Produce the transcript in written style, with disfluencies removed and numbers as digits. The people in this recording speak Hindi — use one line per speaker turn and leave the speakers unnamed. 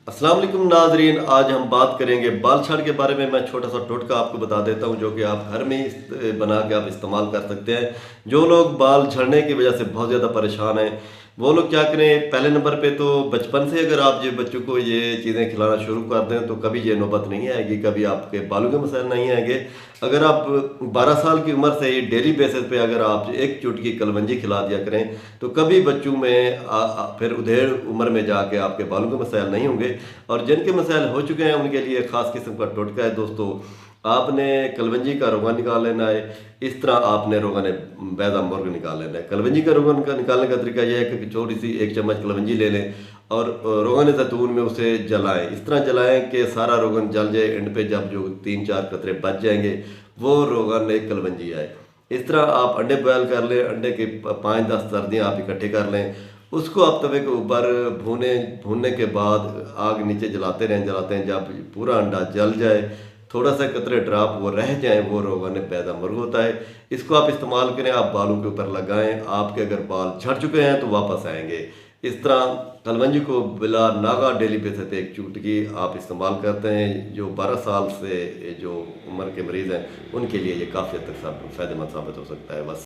अस्सलाम वालेकुम नाजरीन, आज हम बात करेंगे बाल झाड़ के बारे में। मैं छोटा सा टोटका आपको बता देता हूं जो कि आप घर में ही बना के आप इस्तेमाल कर सकते हैं। जो लोग बाल झड़ने की वजह से बहुत ज़्यादा परेशान हैं वो लोग क्या करें, पहले नंबर पे तो बचपन से अगर आप ये बच्चों को ये चीज़ें खिलाना शुरू कर दें तो कभी ये नौबत नहीं आएगी, कभी आपके बालों के मसाइल नहीं आएंगे। अगर आप 12 साल की उम्र से डेली बेसिस पे अगर आप एक चुटकी कलवंजी खिला दिया करें तो कभी बच्चों में फिर उधेड़ उम्र में जाके आपके बालों के मसाइल नहीं होंगे। और जिनके मसाइल हो चुके हैं उनके लिए ख़ास किस्म का टोटका है दोस्तों। आपने कलवंजी का रोगन निकाल लेना है। इस तरह आपने रोगन बैदा मुर्ग निकाल लेना है। कलवंजी का रोगन का निकालने का तरीका यह है कि छोटी सी 1 चम्मच कलवंजी ले लें और रोगन ज़ैतून में उसे जलाएं। इस तरह जलाएं कि सारा रोगन जल जाए। एंड पे जब जो 3-4 कतरे बच जाएंगे वो रोगन एक कलवंजी आए। इस तरह आप अंडे बॉयल कर लें। अंडे के 5-10 सर्दियाँ आप इकट्ठे कर लें। उसको आप तवे के ऊपर भूनने के बाद आग नीचे जलाते हैं। जब पूरा अंडा जल जाए, थोड़ा सा कतरे ड्राप वो रह जाए, वो रोगन पैदा मुर्ग होता है। इसको आप इस्तेमाल करें, आप बालों के ऊपर लगाएं। आपके अगर बाल झड़ चुके हैं तो वापस आएंगे। इस तरह कलवंजी को बिला नागा डेली बेसिस पे एक चुटकी आप इस्तेमाल करते हैं। जो 12 साल से जो उम्र के मरीज़ हैं उनके लिए ये काफ़ी हद तक फ़ायदेमंद साबित हो सकता है। बस।